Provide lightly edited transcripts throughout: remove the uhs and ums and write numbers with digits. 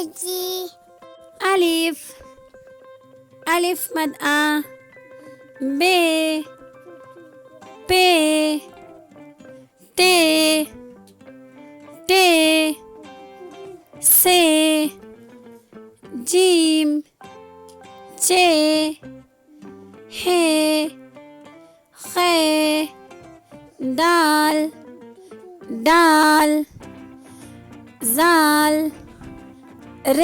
जी। ألف ألف مد أ ب ب ت ت س جيم ج ح خ دال دال زال ر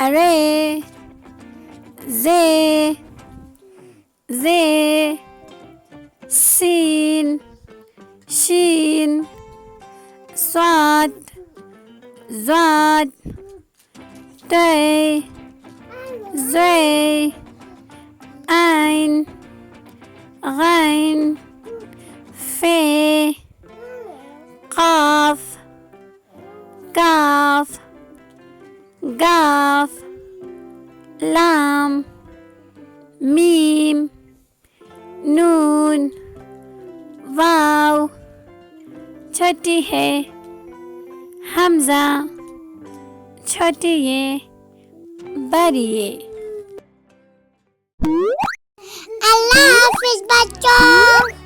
اره ز ز سين شين صاد زاد ت زي عين غين ف قاف كاف قاف لام ميم नून वाव छोटी है हमजा छोटी ये बड़ी ये। अल्लाह हाफिज बच्चों।